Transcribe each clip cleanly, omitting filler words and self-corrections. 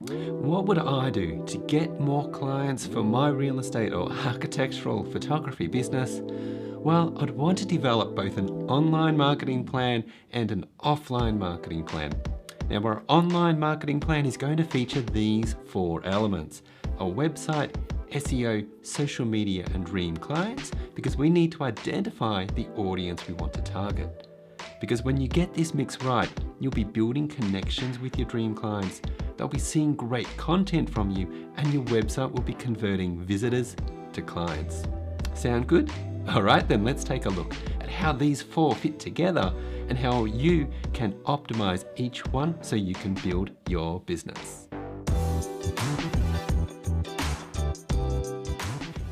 What would I do to get more clients for my real estate or architectural photography business? Well, I'd want to develop both an online marketing plan and an offline marketing plan. Now, our online marketing plan is going to feature these 4 elements: a website, SEO, social media, and dream clients, because we need to identify the audience we want to target. Because when you get this mix right, you'll be building connections with your dream clients. They'll be seeing great content from you, and your website will be converting visitors to clients. Sound good? All right, then let's take a look at how these 4 fit together and how you can optimize each one so you can build your business.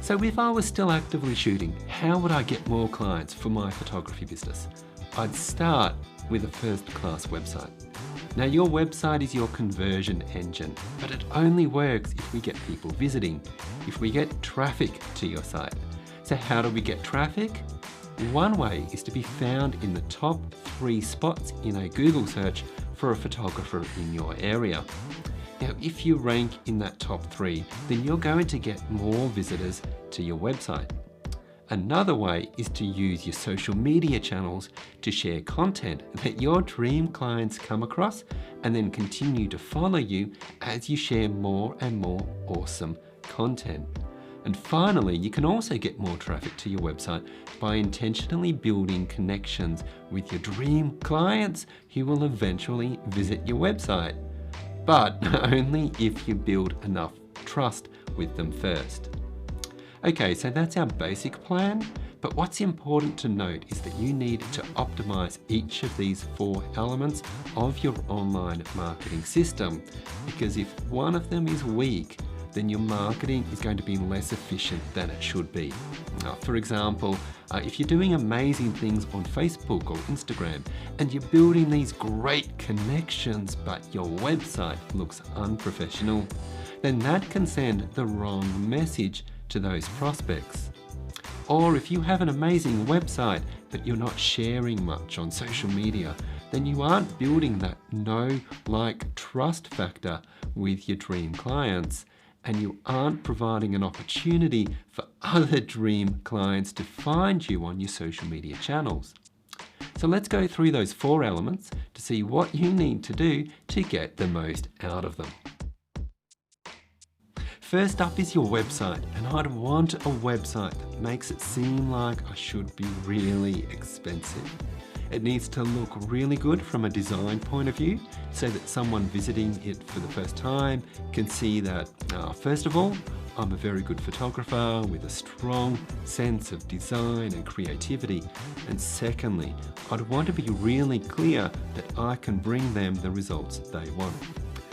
So if I was still actively shooting, how would I get more clients for my photography business? I'd start with a first-class website. Now, your website is your conversion engine, but it only works if we get people visiting, if we get traffic to your site. So how do we get traffic? One way is to be found in the top 3 spots in a Google search for a photographer in your area. Now, if you rank in that top 3, then you're going to get more visitors to your website. Another way is to use your social media channels to share content that your dream clients come across and then continue to follow you as you share more and more awesome content. And finally, you can also get more traffic to your website by intentionally building connections with your dream clients who will eventually visit your website. But only if you build enough trust with them first. Okay, so that's our basic plan, but what's important to note is that you need to optimize each of these 4 elements of your online marketing system, because if one of them is weak, then your marketing is going to be less efficient than it should be. For example, if you're doing amazing things on Facebook or Instagram and you're building these great connections but your website looks unprofessional, then that can send the wrong message to those prospects. Or if you have an amazing website but you're not sharing much on social media, then you aren't building that know, like, trust factor with your dream clients, and you aren't providing an opportunity for other dream clients to find you on your social media channels. So let's go through those 4 elements to see what you need to do to get the most out of them. First up is your website, and I'd want a website that makes it seem like I should be really expensive. It needs to look really good from a design point of view so that someone visiting it for the first time can see that, first of all, I'm a very good photographer with a strong sense of design and creativity. And secondly, I'd want to be really clear that I can bring them the results they want.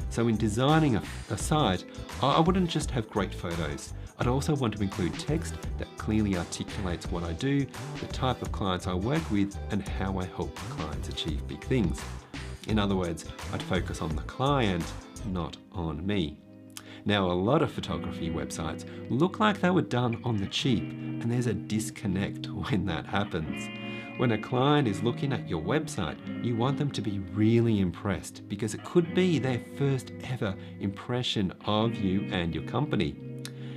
So in designing a site, I wouldn't just have great photos. I'd also want to include text that clearly articulates what I do, the type of clients I work with, and how I help clients achieve big things. In other words, I'd focus on the client, not on me. Now, a lot of photography websites look like they were done on the cheap, and there's a disconnect when that happens. When a client is looking at your website, you want them to be really impressed because it could be their first ever impression of you and your company.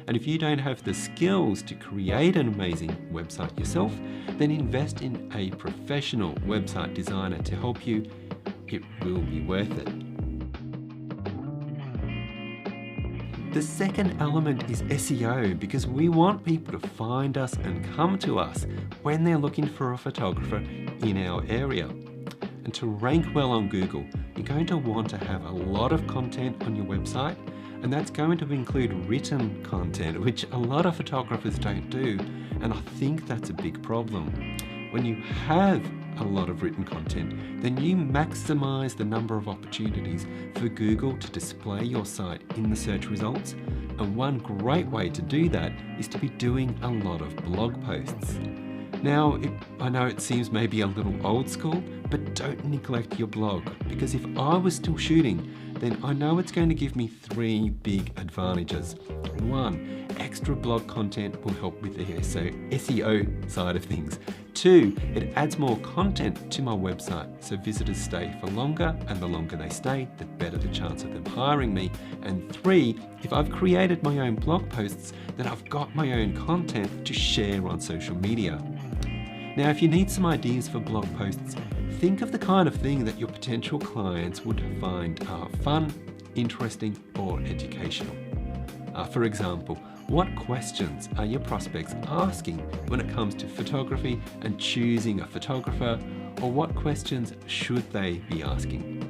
And if you don't have the skills to create an amazing website yourself, then invest in a professional website designer to help you. It will be worth it. The second element is SEO, because we want people to find us and come to us when they're looking for a photographer in our area. And to rank well on Google, you're going to want to have a lot of content on your website, and that's going to include written content, which a lot of photographers don't do, and I think that's a big problem. When you have a lot of written content, then you maximize the number of opportunities for Google to display your site in the search results. And one great way to do that is to be doing a lot of blog posts. Now, I know it seems maybe a little old school, but don't neglect your blog, because if I was still shooting, then I know it's going to give me 3 big advantages. 1, extra blog content will help with the SEO side of things. 2, it adds more content to my website, so visitors stay for longer, and the longer they stay, the better the chance of them hiring me. And 3, if I've created my own blog posts, then I've got my own content to share on social media. Now, if you need some ideas for blog posts, think of the kind of thing that your potential clients would find fun, interesting, or educational. For example, what questions are your prospects asking when it comes to photography and choosing a photographer, or what questions should they be asking?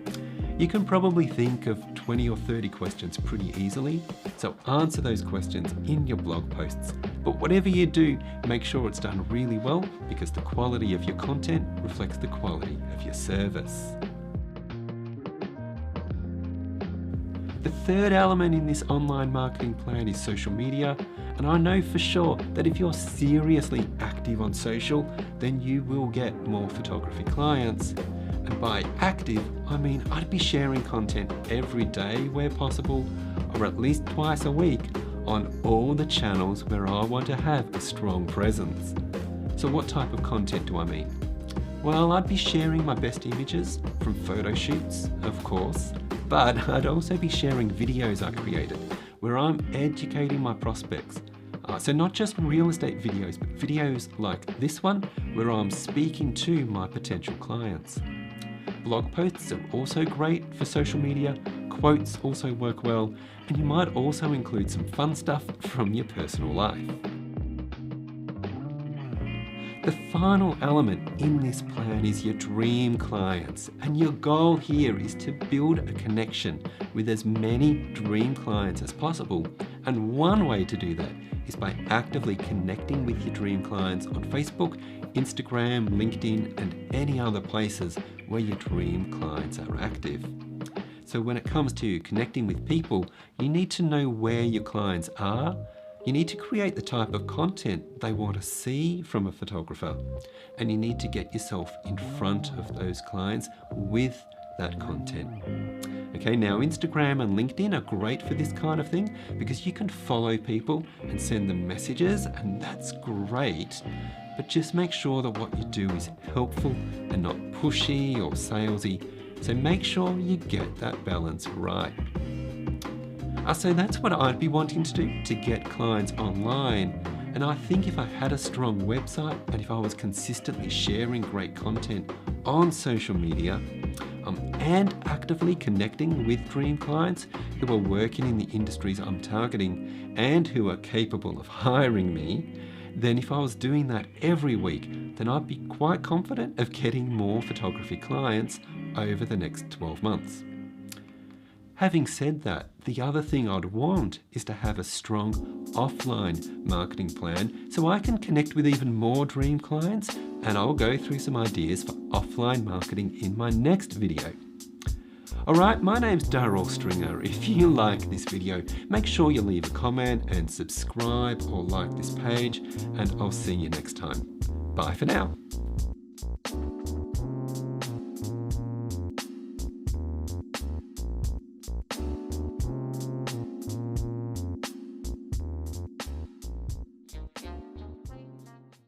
You can probably think of 20 or 30 questions pretty easily, so answer those questions in your blog posts. But whatever you do, make sure it's done really well, because the quality of your content reflects the quality of your service. The third element in this online marketing plan is social media, and I know for sure that if you're seriously active on social, then you will get more photography clients. And by active, I mean I'd be sharing content every day where possible, or at least twice a week, on all the channels where I want to have a strong presence. So what type of content do I mean? Well, I'd be sharing my best images from photo shoots, of course, but I'd also be sharing videos I created where I'm educating my prospects. So not just real estate videos, but videos like this one where I'm speaking to my potential clients. Blog posts are also great for social media, quotes also work well, and you might also include some fun stuff from your personal life. The final element in this plan is your dream clients, and your goal here is to build a connection with as many dream clients as possible. And one way to do that is by actively connecting with your dream clients on Facebook, Instagram, LinkedIn, and any other places where your dream clients are active. So when it comes to connecting with people, you need to know where your clients are. You need to create the type of content they want to see from a photographer, and you need to get yourself in front of those clients with that content. Okay, now Instagram and LinkedIn are great for this kind of thing because you can follow people and send them messages, and that's great, but just make sure that what you do is helpful and not pushy or salesy. So make sure you get that balance right. So that's what I'd be wanting to do to get clients online. And I think if I had a strong website and if I was consistently sharing great content on social media and actively connecting with dream clients who are working in the industries I'm targeting and who are capable of hiring me, then if I was doing that every week, then I'd be quite confident of getting more photography clients over the next 12 months. Having said that, the other thing I'd want is to have a strong offline marketing plan so I can connect with even more dream clients, and I'll go through some ideas for offline marketing in my next video. Alright, my name's Darryl Stringer. If you like this video, make sure you leave a comment and subscribe or like this page, and I'll see you next time. Bye for now.